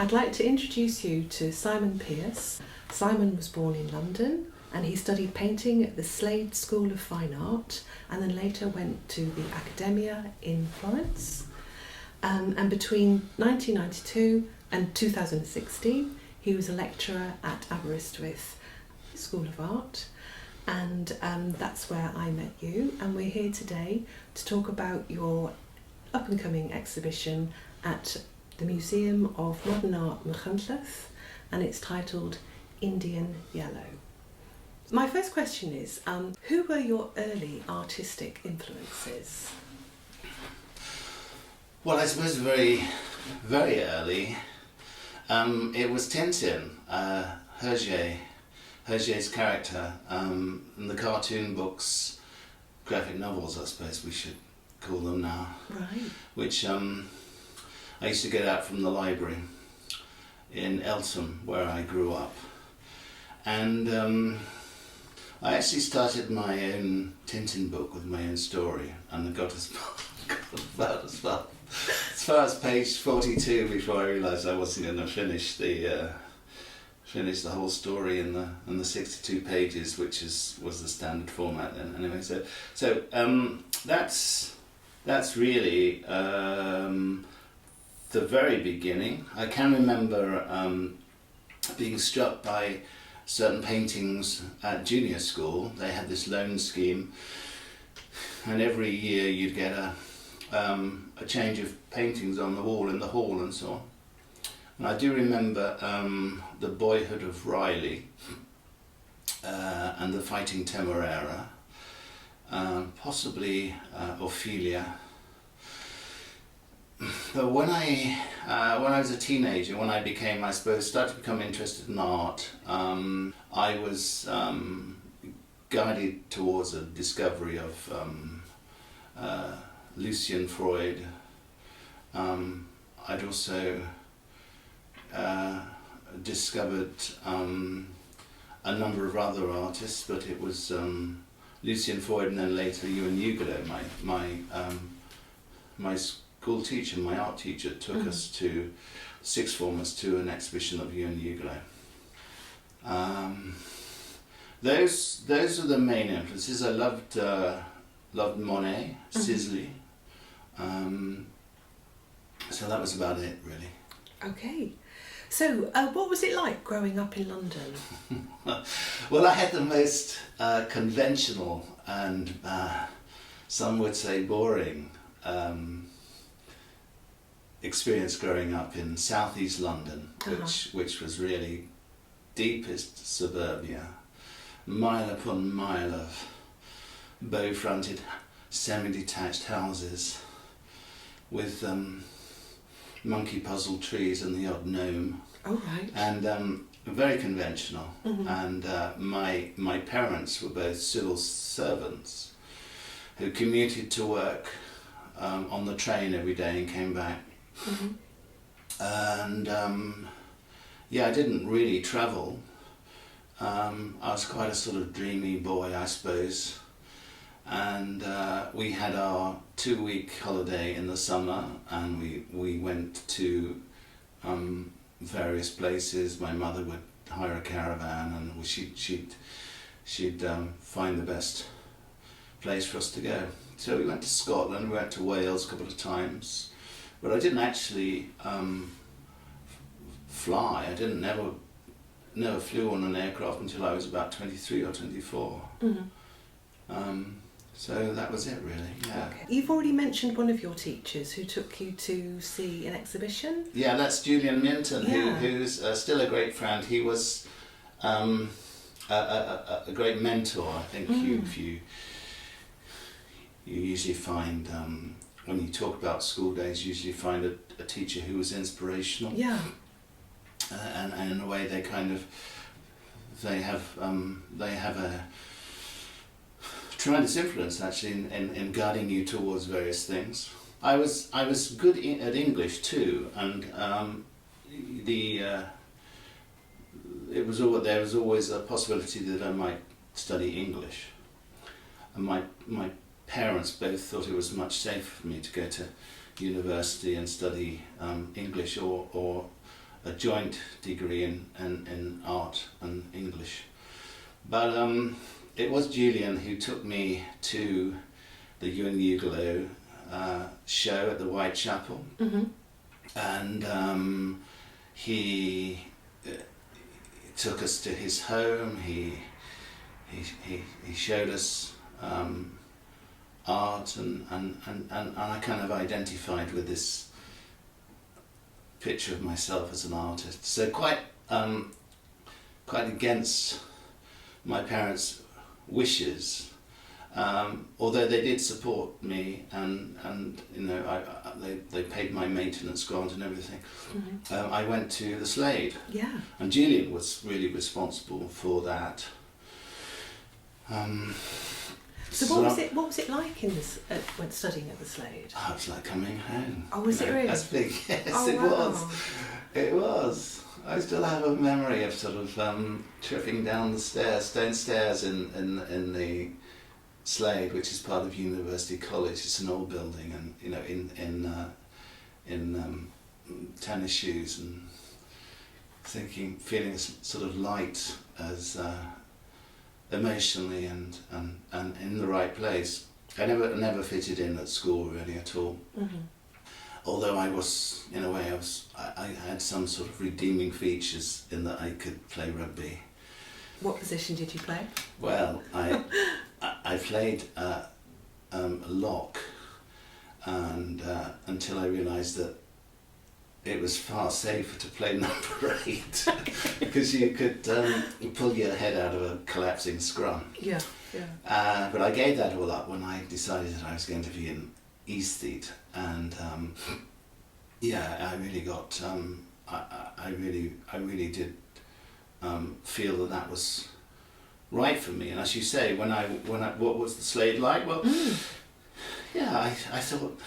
I'd like to introduce you to Simon Pierse. Simon was born in London and he studied painting at the Slade School of Fine Art and then later went to the Accademia in Florence. And between 1992 and 2016, he was a lecturer at Aberystwyth School of Art, and that's where I met you. And we're here today to talk about your up-and-coming exhibition at the Museum of Modern Art Machynlleth, and it's titled Indian Yellow. My first question is, who were your early artistic influences? Well, I suppose very, very early, it was Tintin, Hergé's character, and the cartoon books, graphic novels I suppose we should call them now, Right. which I used to get out from the library in Eltham where I grew up. And I actually started my own Tintin book with my own story, and I got as far as page 42 before I realised I wasn't going to finish the whole story in the 62 pages, which was the standard format then. Anyway, so that's really the very beginning. I can remember being struck by certain paintings at junior school. They had this loan scheme, and every year you'd get a change of paintings on the wall in the hall and so on. And I do remember The Boyhood of Riley and The Fighting Temeraire, possibly Ophelia. But when I was a teenager, when I started to become interested in art, I was guided towards a discovery of Lucian Freud. I'd also discovered a number of other artists, but it was Lucian Freud and then later Ewan Hugo, my school teacher, my art teacher, took us to sixth formers to an exhibition of Ewan Hugo. Those are the main influences. I loved Monet, Sisley. So that was about it, really. Okay. So, what was it like growing up in London? Well, I had the most conventional and some would say boring experience growing up in southeast London, which was really deepest suburbia, mile upon mile of bow-fronted, semi-detached houses with monkey puzzle trees and the odd gnome. Oh, right. And very conventional. Mm-hmm. And my parents were both civil servants who commuted to work on the train every day and came back. Mm-hmm. And I didn't really travel. I was quite a sort of dreamy boy, I suppose. And we had our 2-week holiday in the summer, and we went to various places. My mother would hire a caravan, and she'd find the best place for us to go. So we went to Scotland, we went to Wales a couple of times, but I didn't actually fly. I never flew on an aircraft until I was about 23 or 24. Mm-hmm. So that was it, really. Yeah. Okay. You've already mentioned one of your teachers who took you to see an exhibition. Yeah, that's Julian Minton, who's still a great friend. He was a great mentor. I think you usually find when you talk about school days, you usually find a teacher who was inspirational. Yeah. And in a way, they have a tremendous influence actually in guiding you towards various things. I was good at English too, and there was always a possibility that I might study English. And my parents both thought it was much safer for me to go to university and study English or a joint degree in art and English. But it was Julian who took me to the Ewan Ugolo show at the Whitechapel, and he took us to his home. He showed us art, and I kind of identified with this picture of myself as an artist. So quite against my parents' wishes, although they did support me, and you know, they paid my maintenance grant and everything. I went to the Slade, and Julian was really responsible for that. So what was it like when studying at the Slade? Oh, it was like coming home. Oh, was it really? That's big. Yes, oh, it wow. was. It was. I still have a memory of sort of tripping down the stone stairs in the Slade, which is part of University College. It's an old building, and you know, in tennis shoes, and feeling as sort of light as emotionally and in the right place. I never fitted in at school really at all. Although I was, in a way, I had some sort of redeeming features in that I could play rugby. What position did you play? Well, I played lock, and until I realised that it was far safer to play number 8 because you could pull your head out of a collapsing scrum. Yeah. But I gave that all up when I decided that I was going to be in aesthete, and I really got I really did feel that was right for me. And as you say, when I what was the Slade like? Well, I thought,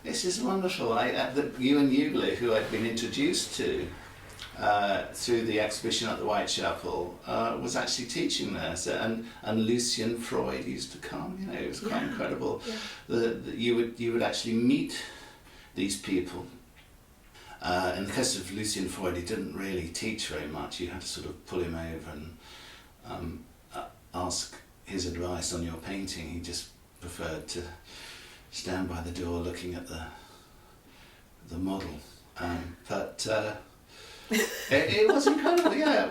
this is wonderful. The Ewan Ugolo, who I'd been introduced to through the exhibition at the Whitechapel, was actually teaching there. So, and Lucian Freud used to come. You know, it was quite incredible. Yeah. You would actually meet these people. In the case of Lucian Freud, he didn't really teach very much. You had to sort of pull him over and ask his advice on your painting. He just preferred to stand by the door looking at the model. But it was incredible. Yeah,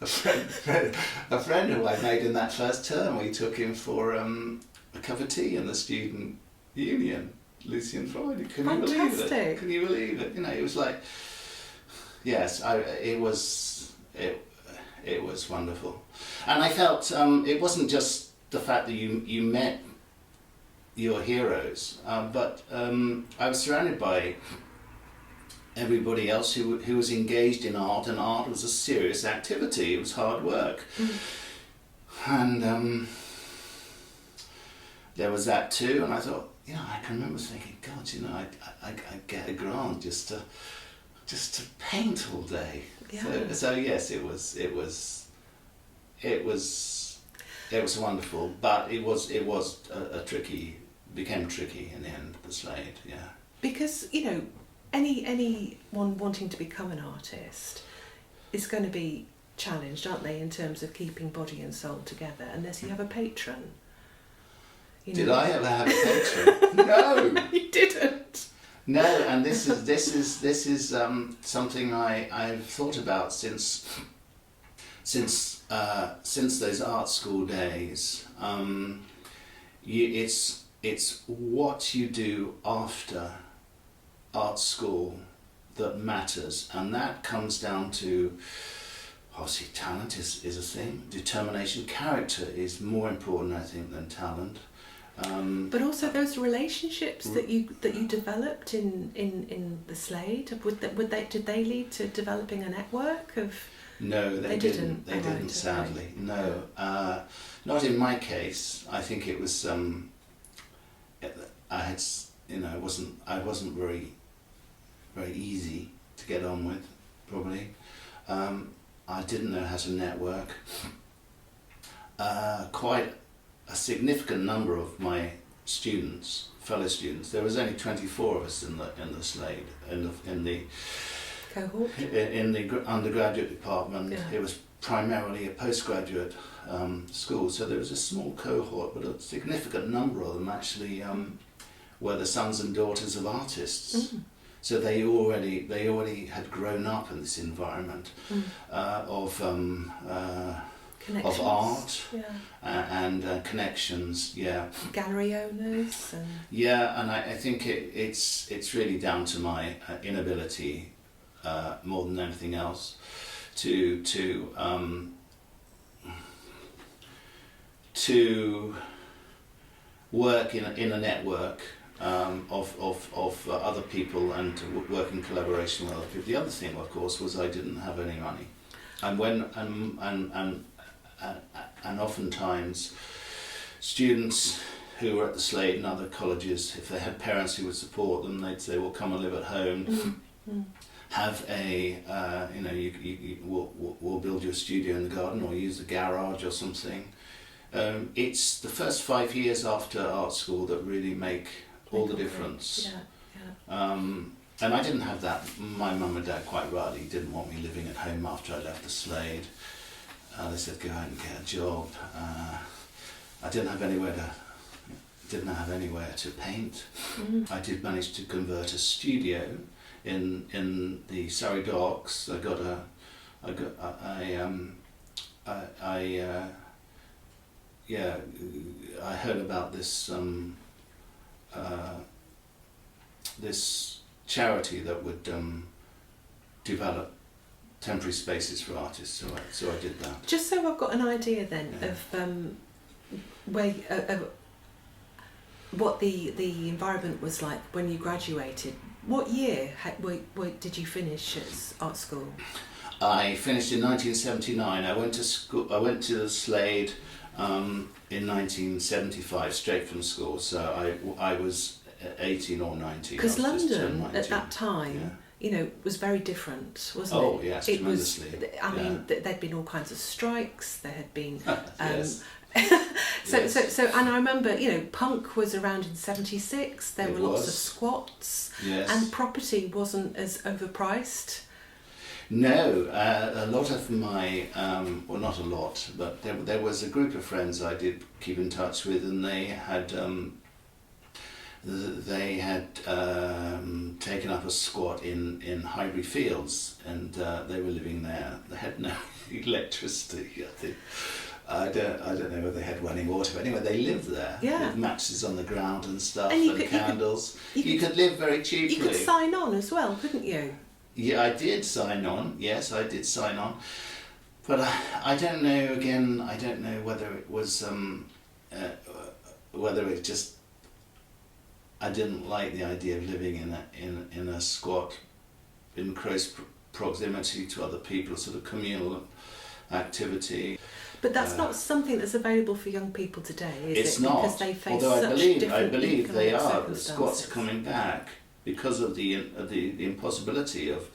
a friend who I made in that first term, we took him for a cup of tea in the student union. Lucian Freud. Can you believe it? Can you believe it? You know, it was like, yes, it was wonderful, and I felt it wasn't just the fact that you met your heroes, but I was surrounded by everybody else who was engaged in art, and art was a serious activity. It was hard work, and there was that too. And I thought, you know, I can remember thinking, God, you know, I'd get a grant just to paint all day. Yeah. So yes, it was wonderful, but it was became tricky in the end, the Slade, yeah. Because, you know, anyone wanting to become an artist is going to be challenged, aren't they, in terms of keeping body and soul together, unless you have a patron. You know? Did I ever have a patron? No, you didn't. No, and this is something I've thought about since those art school days. It's what you do after art school that matters, and that comes down to, obviously, talent is a thing. Determination, character is more important, I think, than talent. But also those relationships that you developed in the Slade, did they lead to developing a network of? No, they didn't. They didn't, sadly. No, not in my case. I think it was. I had, you know, I wasn't very easy to get on with, probably. I didn't know how to network. Quite a significant number of my students, fellow students. There was only 24 of us in the Slade in the cohort in the undergraduate department. Yeah. It was primarily a postgraduate school, so there was a small cohort, but a significant number of them actually were the sons and daughters of artists. So they already had grown up in this environment of art and connections. Yeah, gallery owners. And I think it's really down to my inability, more than anything else, to work in a network of other people and to work in collaboration with other people. The other thing, of course, was I didn't have any money, and oftentimes students who were at the Slade and other colleges, if they had parents who would support them, they'd say, "Well, come and live at home." Have we'll build you a studio in the garden or use the garage or something. It's the first 5 years after art school that really make all the difference. And I didn't have that. My mum and dad quite rightly didn't want me living at home after I left the Slade. They said, go out and get a job. I didn't have anywhere to paint. I did manage to convert a studio in the Surrey Docks. I heard about this this charity that would develop temporary spaces for artists. So I did that. Just so I've got an idea then of where what the environment was like when you graduated. What year did you finish at art school? I finished in 1979. I went to school. I went to the Slade in 1975, straight from school. So I was 18 or 19. Because London at that time, was very different, wasn't it? Oh yes, tremendously. I mean, there'd been all kinds of strikes. There had been. Yes. So, and I remember, punk was around in '76. There were lots of squats, and property wasn't as overpriced. No, a lot of my, well, not a lot, but there was a group of friends I did keep in touch with, and they had taken up a squat in Highbury Fields, and they were living there. They had no electricity, I think. I don't know whether they had running water, but anyway, they lived there with mattresses on the ground and stuff, and candles. You could live very cheaply. You could sign on as well, couldn't you? Yeah, I did sign on. Yes, I did sign on. But I don't know, again, I don't know whether it was, whether it just, I didn't like the idea of living in a squat in close proximity to other people, sort of communal activity. But that's not something that's available for young people today, is it? It's not. Because they face although such I believe they are. The circumstances. squats are coming back because of the impossibility of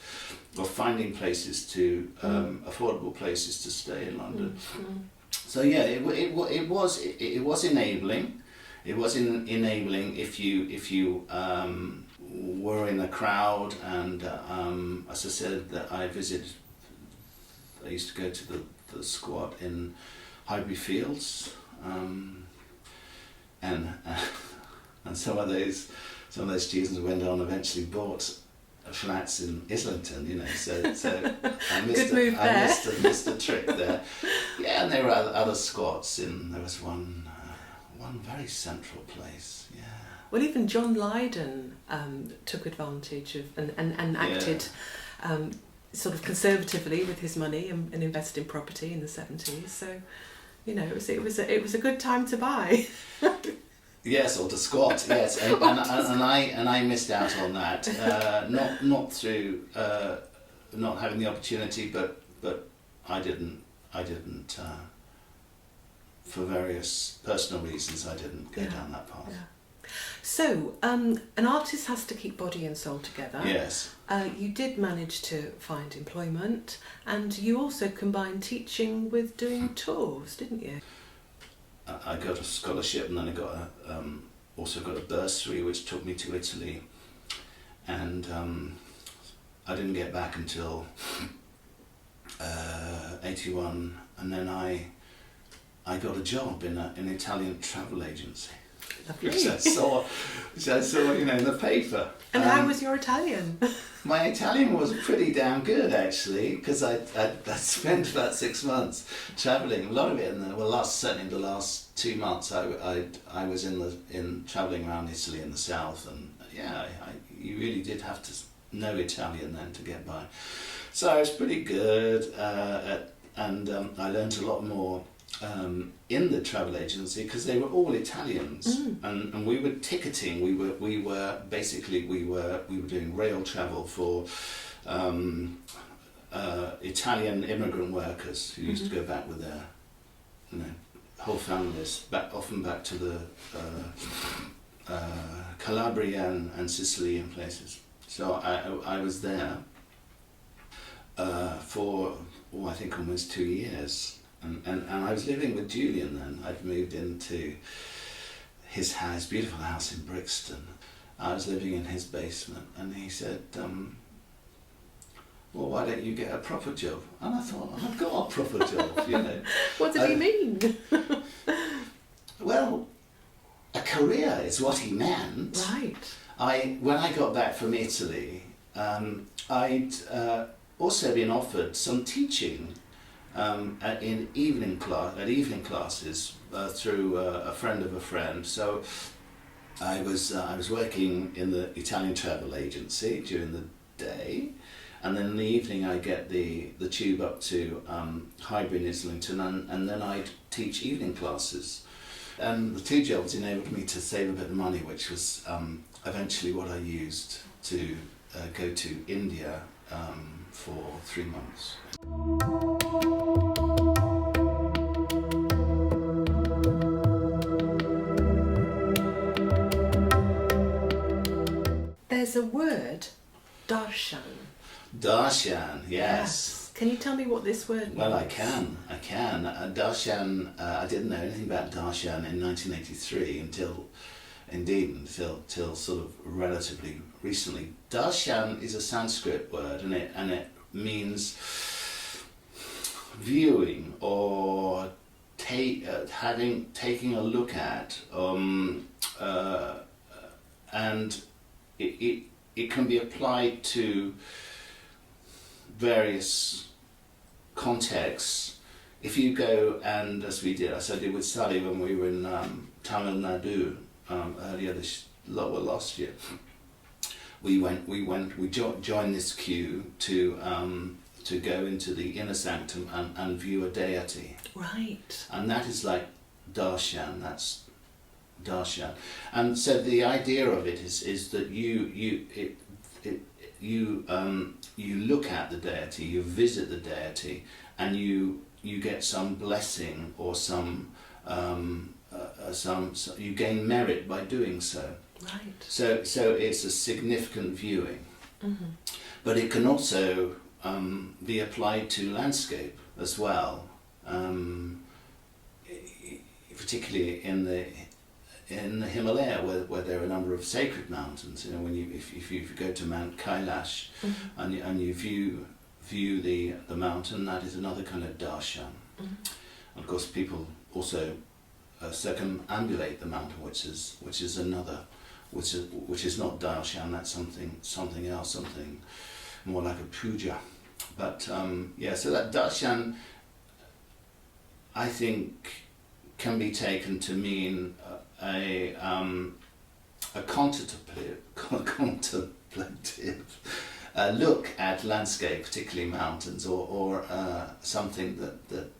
finding places to affordable places to stay in London. So yeah, it was enabling. It was enabling if you were in a crowd, and as I said, that I used to go to the squat in Highbury Fields, and some of those students went on eventually bought flats in Islington, so I missed a trick there. Yeah, and there were other squats there was one very central place. Yeah. Well, even John Lydon took advantage of and acted sort of conservatively with his money and invested in property in the 70s. So, it was a good time to buy. Yes, or to squat. Yes, and I missed out on that. Not through not having the opportunity, but I didn't. For various personal reasons, I didn't go down that path. Yeah. So, an artist has to keep body and soul together. Yes. You did manage to find employment, and you also combined teaching with doing tours, didn't you? I got a scholarship, and then I got also got a bursary which took me to Italy, and I didn't get back until 81, and then I got a job in an Italian travel agency, which I saw, in the paper. And how was your Italian? My Italian was pretty damn good, actually, because I spent about 6 months travelling. A lot of it, certainly the last 2 months, I was in travelling around Italy in the south, and you really did have to know Italian then to get by. So I was pretty good, and I learnt a lot more in the travel agency because they were all Italians, and we were ticketing. We were doing rail travel for Italian immigrant workers who used to go back with their whole families, often back to the Calabria and Sicily and places. So I was there for I think almost 2 years. And I was living with Julian then. I'd moved into his house, beautiful house in Brixton. I was living in his basement, and he said, well, why don't you get a proper job? And I thought, I've got a proper job, What did he mean? Well, a career is what he meant. Right. When I got back from Italy, I'd also been offered some teaching at evening classes through a friend of a friend. So I was working in the Italian travel agency during the day, and then in the evening I get the tube up to Highbury in Islington, and then I'd teach evening classes. And the two jobs enabled me to save a bit of money, which was eventually what I used to go to India for 3 months. There's a word, darshan. Darshan, yes. Can you tell me what this word means? Well, I can. Darshan, I didn't know anything about darshan in 1983 until sort of relatively recently. Darshan is a Sanskrit word, and it means viewing or taking a look at, and it can be applied to various contexts. If you go, and as we did, as I did with Sally when we were in Tamil Nadu last year, we joined this queue to go into the inner sanctum and view a deity. Right. And that is like darshan. That's darshan. And so the idea of it is that you look at the deity, you visit the deity, and you get some blessing or some you gain merit by doing so. Right. So it's a significant viewing. Mm-hmm. But it can also be applied to landscape as well, particularly in the Himalaya, where there are a number of sacred mountains. If you go to Mount Kailash, mm-hmm. and you view the mountain, that is another kind of darshan. Mm-hmm. And of course, people also circumambulate the mountain, which is another, which is not darshan. That's something else, something more like a puja. But so that darshan, I think, can be taken to mean a contemplative look at landscape, particularly mountains, or something that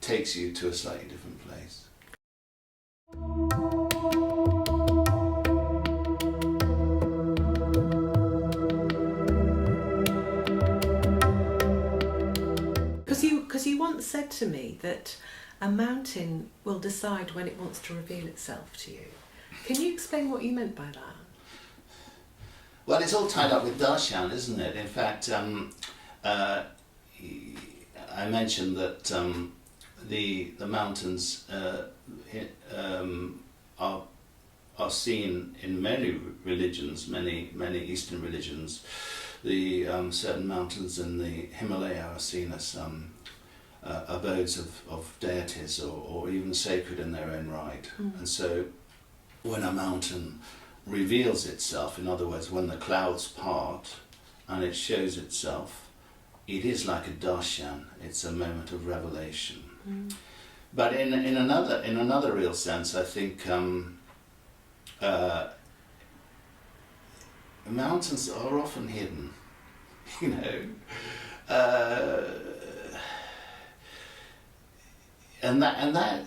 takes you to a slightly different place. Because you once said to me that a mountain will decide when it wants to reveal itself to you. Can you explain what you meant by that? Well, it's all tied up with darshan, isn't it? In fact, I mentioned that the mountains are seen in many religions, many Eastern religions. The certain mountains in the Himalaya are seen as abodes of deities, or even sacred in their own right. And so when a mountain reveals itself, in other words, when the clouds part and it shows itself, it is like a darshan. It's a moment of revelation. But in another real sense, I think mountains are often hidden. You know, and that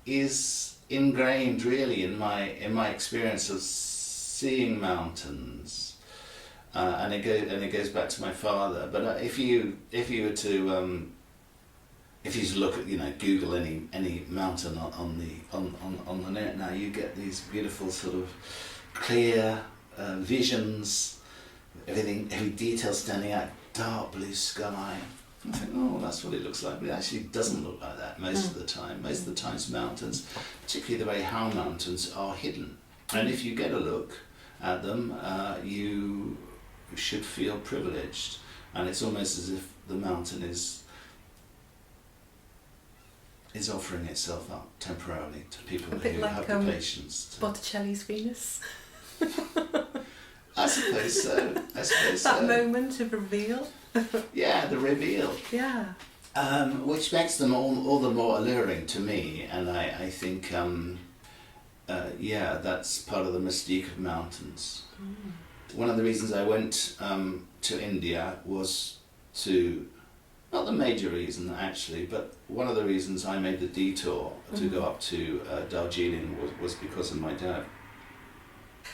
is ingrained really in my experience of seeing mountains, and it goes back to my father. But if you were to if you look at, Google any mountain on the net now, you get these beautiful sort of clear visions, every detail standing out, dark blue sky. I think, oh, that's what it looks like, but it actually doesn't look like that most of the time. Most of the times mountains, particularly the very How mountains, are hidden. And if you get a look at them, you should feel privileged. And it's almost as if the mountain is offering itself up temporarily to people who have the patience. Botticelli's Venus. I suppose so. That moment of reveal. Yeah, the reveal. Yeah. Which makes them all the more alluring to me, and I think, that's part of the mystique of mountains. One of the reasons I went to India was to, not the major reason actually, but one of the reasons I made the detour to go up to Darjeeling was because of my dad.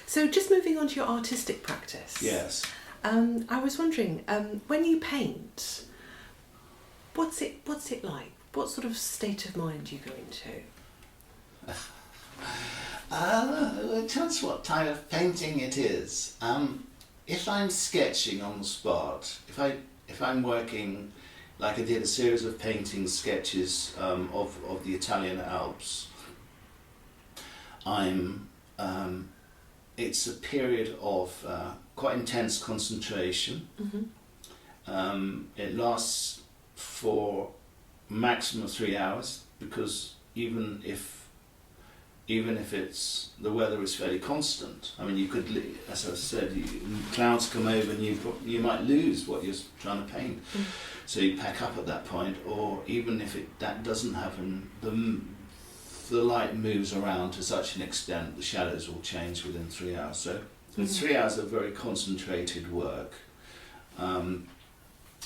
So just moving on to your artistic practice. Yes. I was wondering, when you paint, what's it like? What sort of state of mind do you go into? It tells what type of painting it is. If I'm sketching on the spot, if I'm working, like I did a series of painting sketches of the Italian Alps, it's a period of quite intense concentration. It lasts for maximum 3 hours, because even if it's the weather is fairly constant, I mean, you could, as I said, clouds come over and you might lose what you're trying to paint. So you pack up at that point, or even if that doesn't happen, the light moves around to such an extent the shadows will change within 3 hours. So it's 3 hours of very concentrated work.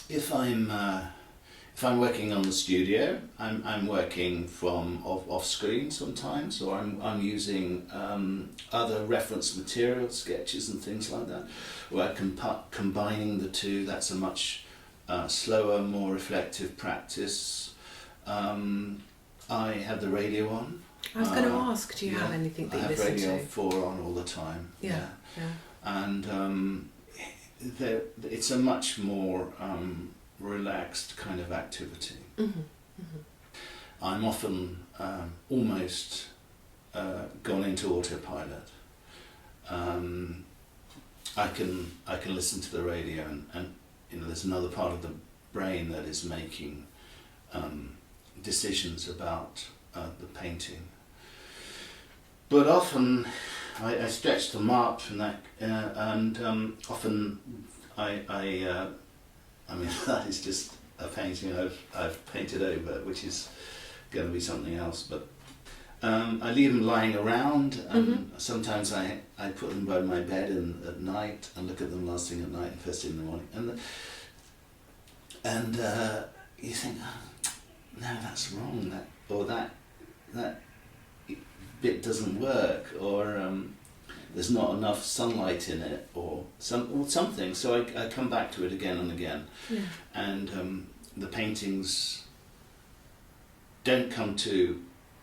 If I'm working on the studio, I'm working from off screen sometimes, or I'm using other reference material, sketches and things like that, where I'm combining the two. That's a much slower, more reflective practice. I have the radio on. I was going to ask, do you have anything that you listen to? I have Radio 4 on all the time. Yeah. And it's a much more relaxed kind of activity. I'm often almost gone into autopilot. I can listen to the radio, and there's another part of the brain that is making decisions about the painting. But often I stretch them up, and often I mean, that is just a painting I've painted over, which is going to be something else. But I leave them lying around, and sometimes I put them by my bed at night and look at them last thing at night and first thing in the morning. And you think, oh, no, that's wrong. That bit doesn't work, or there's not enough sunlight in it, or something. So I come back to it again and again. And the paintings don't come to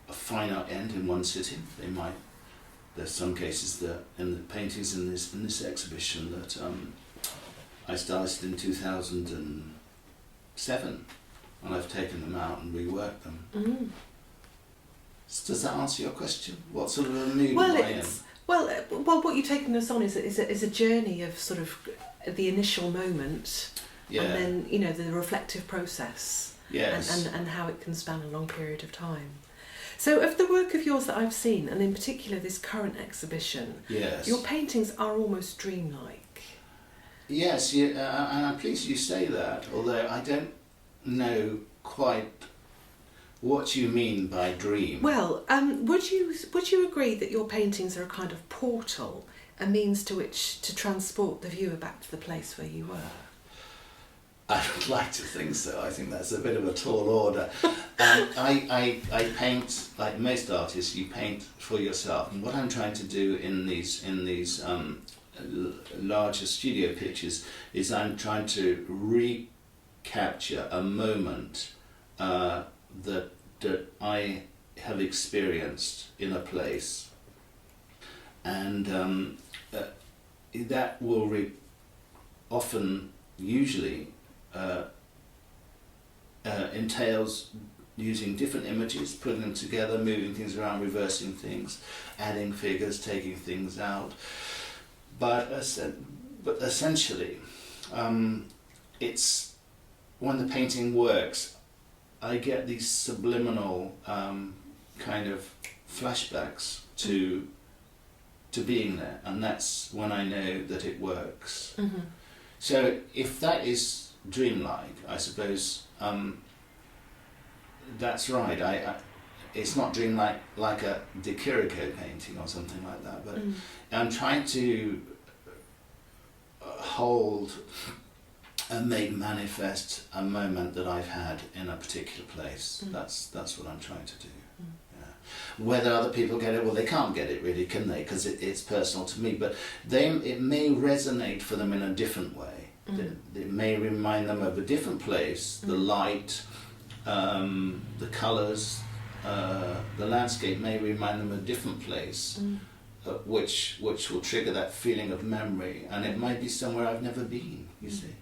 a fine art end in one sitting. They might. There's some cases that in the paintings in this exhibition that I started in 2007. and I've taken them out and reworked them. Mm. Does that answer your question? What sort of a mood Well, am I in? well, what you're taking us on is a journey of sort of the initial moment, Yeah. and then the reflective process, Yes. and how it can span a long period of time. So, of the work of yours that I've seen, and in particular this current exhibition, Yes. your paintings are almost dreamlike. Yes, and I'm pleased you say that, although I don't know quite what you mean by dream. Well, would you agree that your paintings are a kind of portal, a means to which to transport the viewer back to the place where you were? I would like to think so. I think that's a bit of a tall order. I paint like most artists. You paint for yourself, and what I'm trying to do in these larger studio pictures is I'm trying to recapture a moment that I have experienced in a place, and that will usually entails using different images, putting them together, moving things around, reversing things, adding figures, taking things out. But essentially, it's when the painting works, I get these subliminal kind of flashbacks to being there, and that's when I know that it works. Mm-hmm. So if that is dreamlike, I suppose that's right. It's not dreamlike like a De Chirico painting or something like that, but I'm trying to hold and make manifest a moment that I've had in a particular place. That's what I'm trying to do. Yeah. Whether other people get it, well, they can't get it really, can they? Because it's personal to me, but it may resonate for them in a different way. It may remind them of a different place, the light, the colours, the landscape may remind them of a different place, which will trigger that feeling of memory, and it might be somewhere I've never been, you see.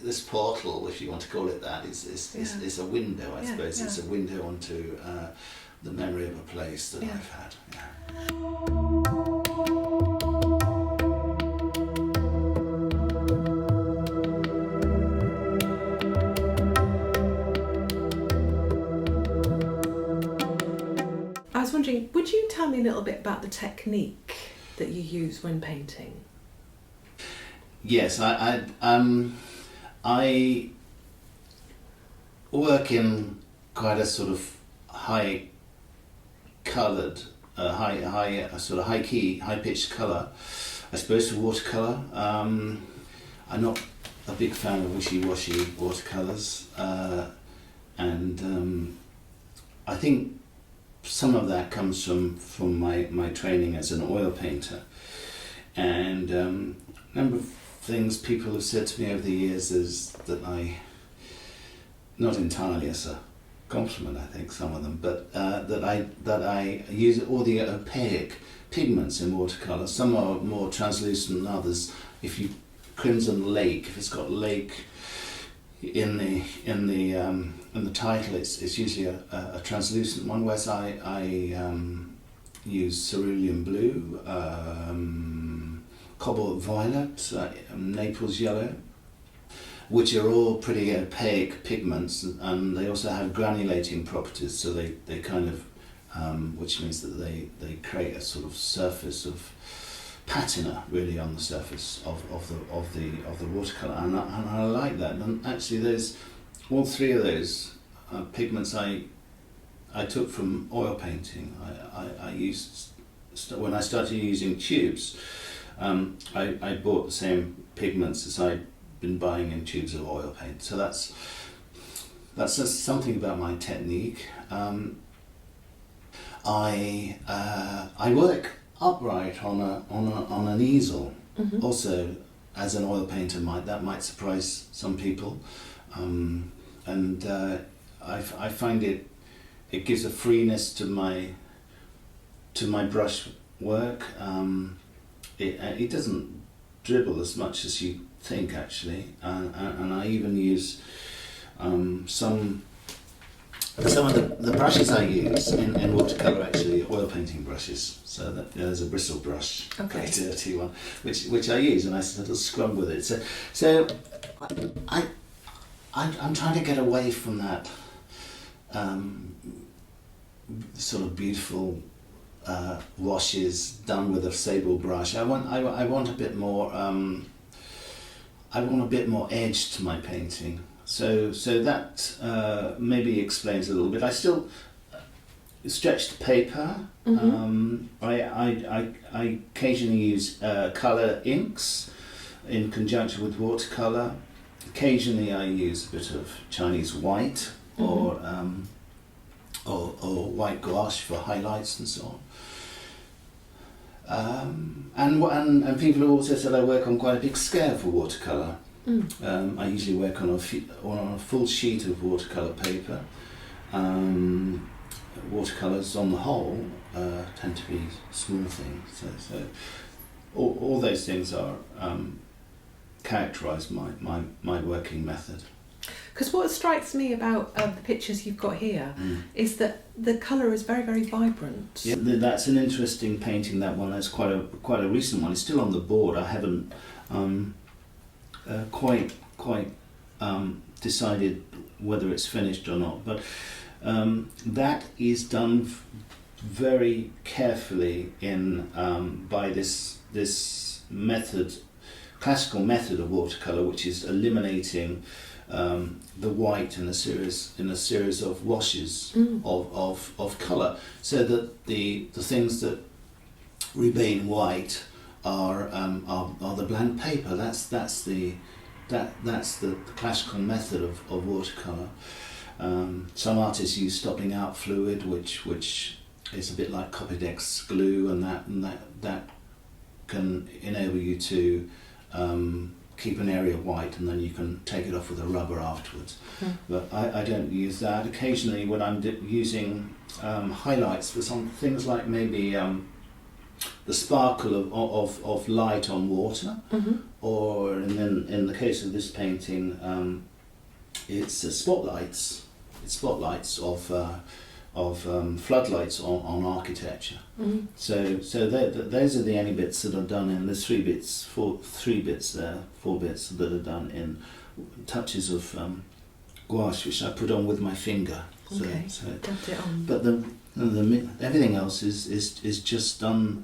This portal, if you want to call it that, is a window, I suppose. It's a window onto the memory of a place that I've had. Yeah. I was wondering, would you tell me a little bit about the technique that you use when painting? Yes, I work in quite a sort of high-coloured, high-pitched colour. I suppose for watercolour. I'm not a big fan of wishy-washy watercolours, and I think some of that comes from my training as an oil painter, and a number of things people have said to me over the years is that not entirely as a compliment, I think, some of them, but that I use all the opaque pigments in watercolour. Some are more translucent than others. If you crimson lake, if it's got lake in the title, it's usually a translucent one, whereas I use cerulean blue, cobalt violet, Naples yellow, which are all pretty opaque pigments, and they also have granulating properties, so they kind of, which means that they create a sort of surface of patina really on the surface of the watercolour, and I like that. And actually, all three of those pigments I took from oil painting. I used when I started using tubes. I bought the same pigments as I'd been buying in tubes of oil paint. So that's just something about my technique. I work upright on an easel. Mm-hmm. Also, as an oil painter that might surprise some people, and I find it gives a freeness to my brush work. It doesn't dribble as much as you think, actually, and I even use Some of the brushes I use in watercolour actually are oil painting brushes. So that there's a bristle brush, Okay. a dirty one, which I use, and I sort of scrub with it. So I'm trying to get away from that sort of beautiful washes done with a sable brush. I want a bit more. I want a bit more edge to my painting. So that maybe explains a little bit. I still stretch the paper. I occasionally use colour inks in conjunction with watercolour. Occasionally I use a bit of Chinese white or white gouache for highlights and so on. And people have also said I work on quite a big scale for watercolour. I usually work on a full sheet of watercolour paper. Watercolours on the whole tend to be small things. So all those things are characterise my working method. Because what strikes me about the pictures you've got here is that the colour is very, very vibrant. Yeah, that's an interesting painting. That one, that's quite a recent one. It's still on the board. I haven't quite decided whether it's finished or not. But that is done very carefully by this method, classical method of watercolour, which is eliminating the white in a series of washes of colour, so that the things that remain white are the blank paper. That's the classical method of watercolour. Some artists use stopping out fluid, which is a bit like Copydex glue, and that can enable you to keep an area white, and then you can take it off with a rubber afterwards. But I don't use that. Occasionally, when I'm using highlights for some things like maybe the sparkle of light on water, or in the case of this painting, it's spotlights. It's spotlights of floodlights on architecture. So those are the only bits that are done in. There's four bits that are done in touches of gouache, which I put on with my finger. Okay, so dubbed it on. But everything else is just done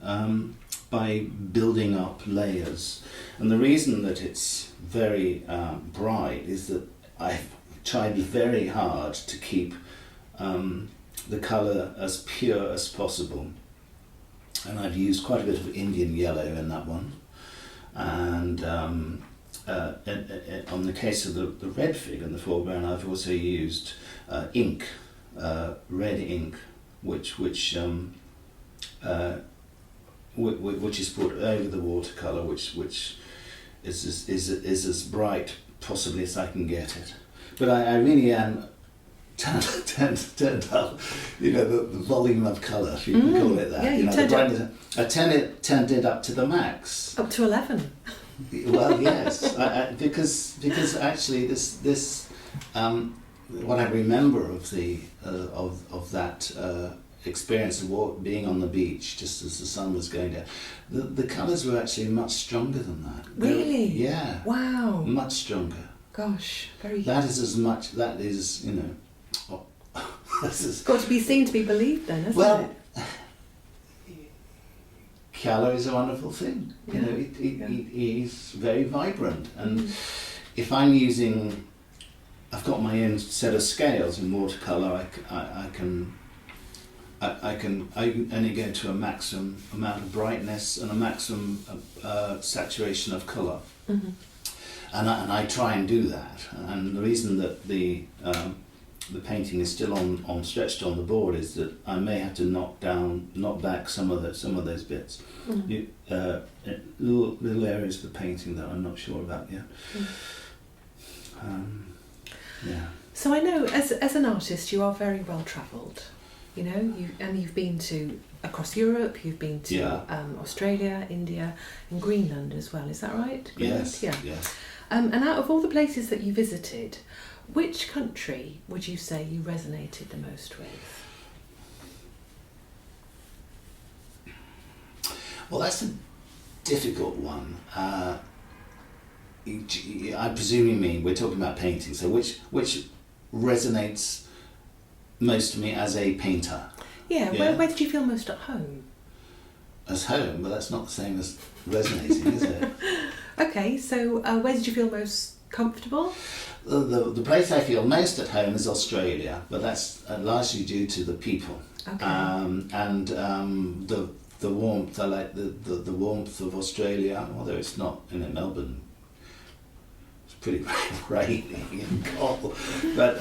by building up layers. And the reason that it's very bright is that I've tried very hard to keep the colour as pure as possible, and I've used quite a bit of Indian yellow in that one, and on the case of the red fig in the foreground, I've also used ink, red ink, which is put over the watercolour, which is as bright possibly as I can get it. But I really am turned up, the volume of colour, if you can call it that. Yeah, the brightness. I turned it up to the max. Up to 11. Well, yes, because actually this what I remember of that experience of being on the beach just as the sun was going down, the colours were actually much stronger than that. Really? Yeah. Wow. Much stronger. Gosh, very. That is as much. That is, It's got to be seen to be believed, then, hasn't it? Colour is a wonderful thing. Yeah. It is very vibrant, and if I'm using, I've got my own set of scales in watercolour. I can only go to a maximum amount of brightness and a maximum saturation of colour. And I try and do that. And the reason that the painting is still stretched on the board is that I may have to knock back some of those bits. Little areas of the painting that I'm not sure about yet. Yeah. So I know, as an artist, you are very well travelled. You've been to across Europe. You've been to Australia, India, and Greenland as well. Is that right? Greenland? Yes. Yeah. And out of all the places that you visited, Which country would you say you resonated the most with? Well, that's a difficult one. I presume you mean we're talking about painting. So which resonates most to me as a painter? Yeah. Yeah. Where did you feel most at home? As home, but that's not the same as resonating, is it? Okay, so where did you feel most comfortable? The place I feel most at home is Australia, but that's largely due to the people. Okay. And the warmth. I like the warmth of Australia, although it's not in Melbourne. It's pretty rainy and cold, but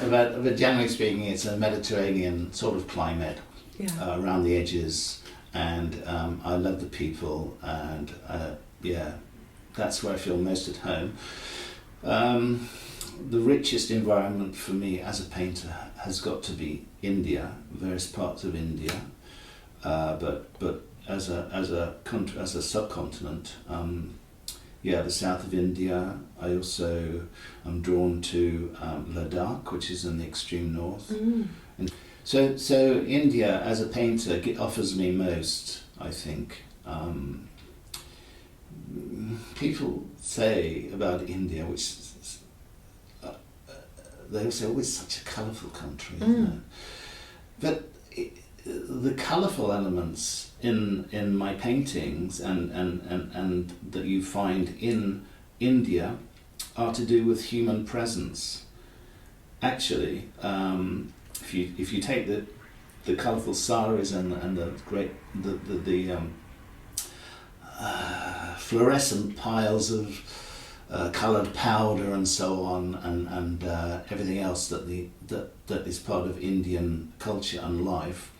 generally speaking, it's a Mediterranean sort of climate. Yeah. Around the edges, and I love the people, and that's where I feel most at home. The richest environment for me as a painter has got to be India, various parts of India, but as a country, as a subcontinent, the south of India. I also am drawn to Ladakh, which is in the extreme north. And so India as a painter offers me most, I think. People say about India, which they say, oh, it's such a colourful country, isn't it? But the colourful elements in my paintings and that you find in India are to do with human presence. Actually, if you take the colourful saris and the great the fluorescent piles of coloured powder and so on, and everything else that is part of Indian culture and life,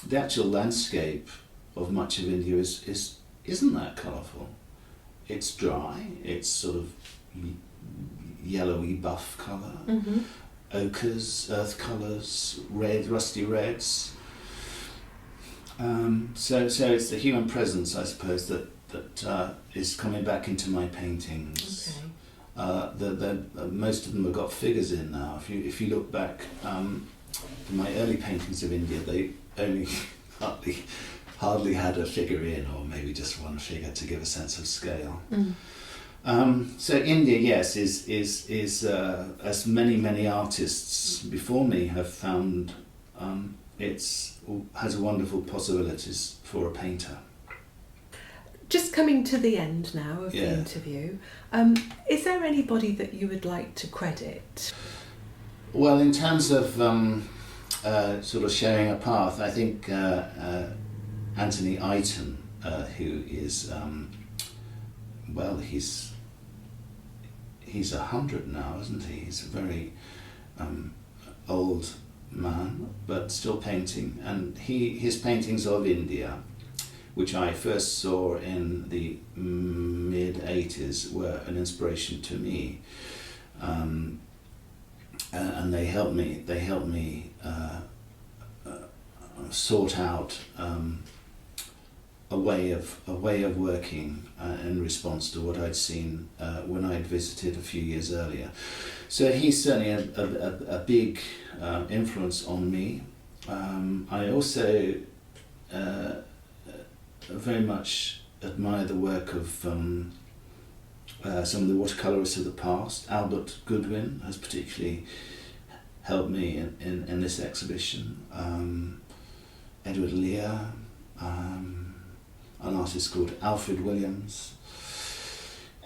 the actual landscape of much of India isn't that colourful. It's dry. It's sort of yellowy buff colour, ochres, earth colours, red, rusty reds. So it's the human presence, I suppose, that is coming back into my paintings. Okay. Most of them have got figures in now. If you look back, my early paintings of India, they only hardly had a figure in, or maybe just one figure to give a sense of scale. So India, yes, is as many artists before me have found, has wonderful possibilities for a painter. Just coming to the end now of the interview, is there anybody that you would like to credit? Well, in terms of sort of sharing a path, I think Anthony Eiton, who is, he's 100 now, isn't he? He's a very old man, but still painting, and his paintings of India, which I first saw in the mid-80s, were an inspiration to me, and they helped me sort out a way of working in response to what I'd seen when I'd visited a few years earlier. So he's certainly a big influence on me. I also very much admire the work of some of the watercolourists of the past. Albert Goodwin has particularly helped me in this exhibition. Edward Lear, an artist called Alfred Williams.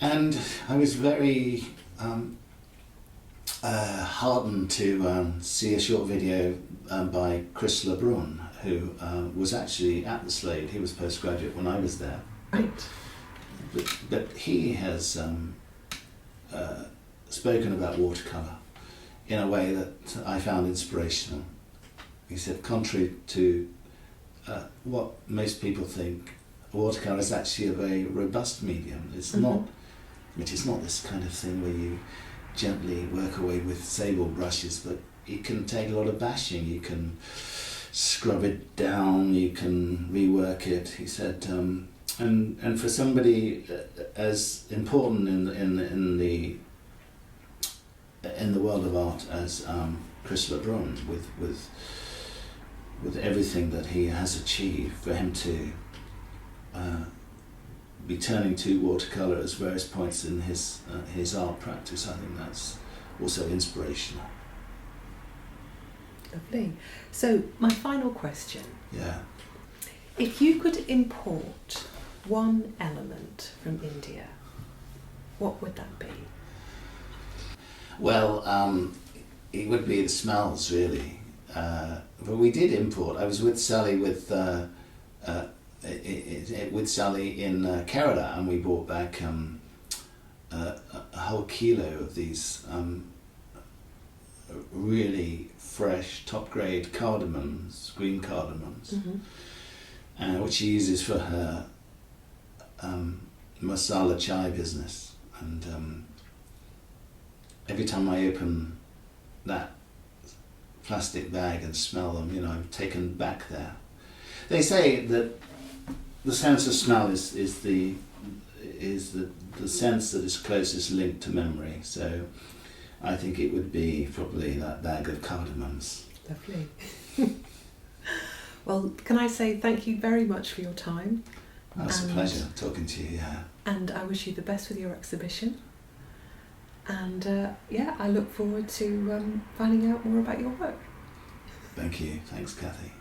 And I was very heartened to see a short video by Chris LeBrun, who was actually at the Slade. He was postgraduate when I was there. Right. But he has spoken about watercolour in a way that I found inspirational. He said, contrary to what most people think, watercolour is actually a very robust medium. It's not this kind of thing where you gently work away with sable brushes, but it can take a lot of bashing. You can scrub it down, you can rework it. He said, and for somebody as important in in the world of art as Chris LeBrun, with everything that he has achieved, for him to be turning to watercolour at various points in his art practice, I think that's also inspirational. Lovely. So my final question. Yeah. If you could import one element from India, what would that be? Well, it would be the smells, really. But we did import. I was with Sally with Sally in Kerala, and we brought back a whole kilo of these really fresh, top grade cardamoms, green cardamoms, which she uses for her masala chai business. And every time I open that plastic bag and smell them, I'm taken back there. They say that the sense of smell is the sense that is closest linked to memory. So I think it would be probably that bag of cardamoms. Lovely. Well, can I say thank you very much for your time? It's a pleasure talking to you, yeah. And I wish you the best with your exhibition. And I look forward to finding out more about your work. Thank you. Thanks, Kathy.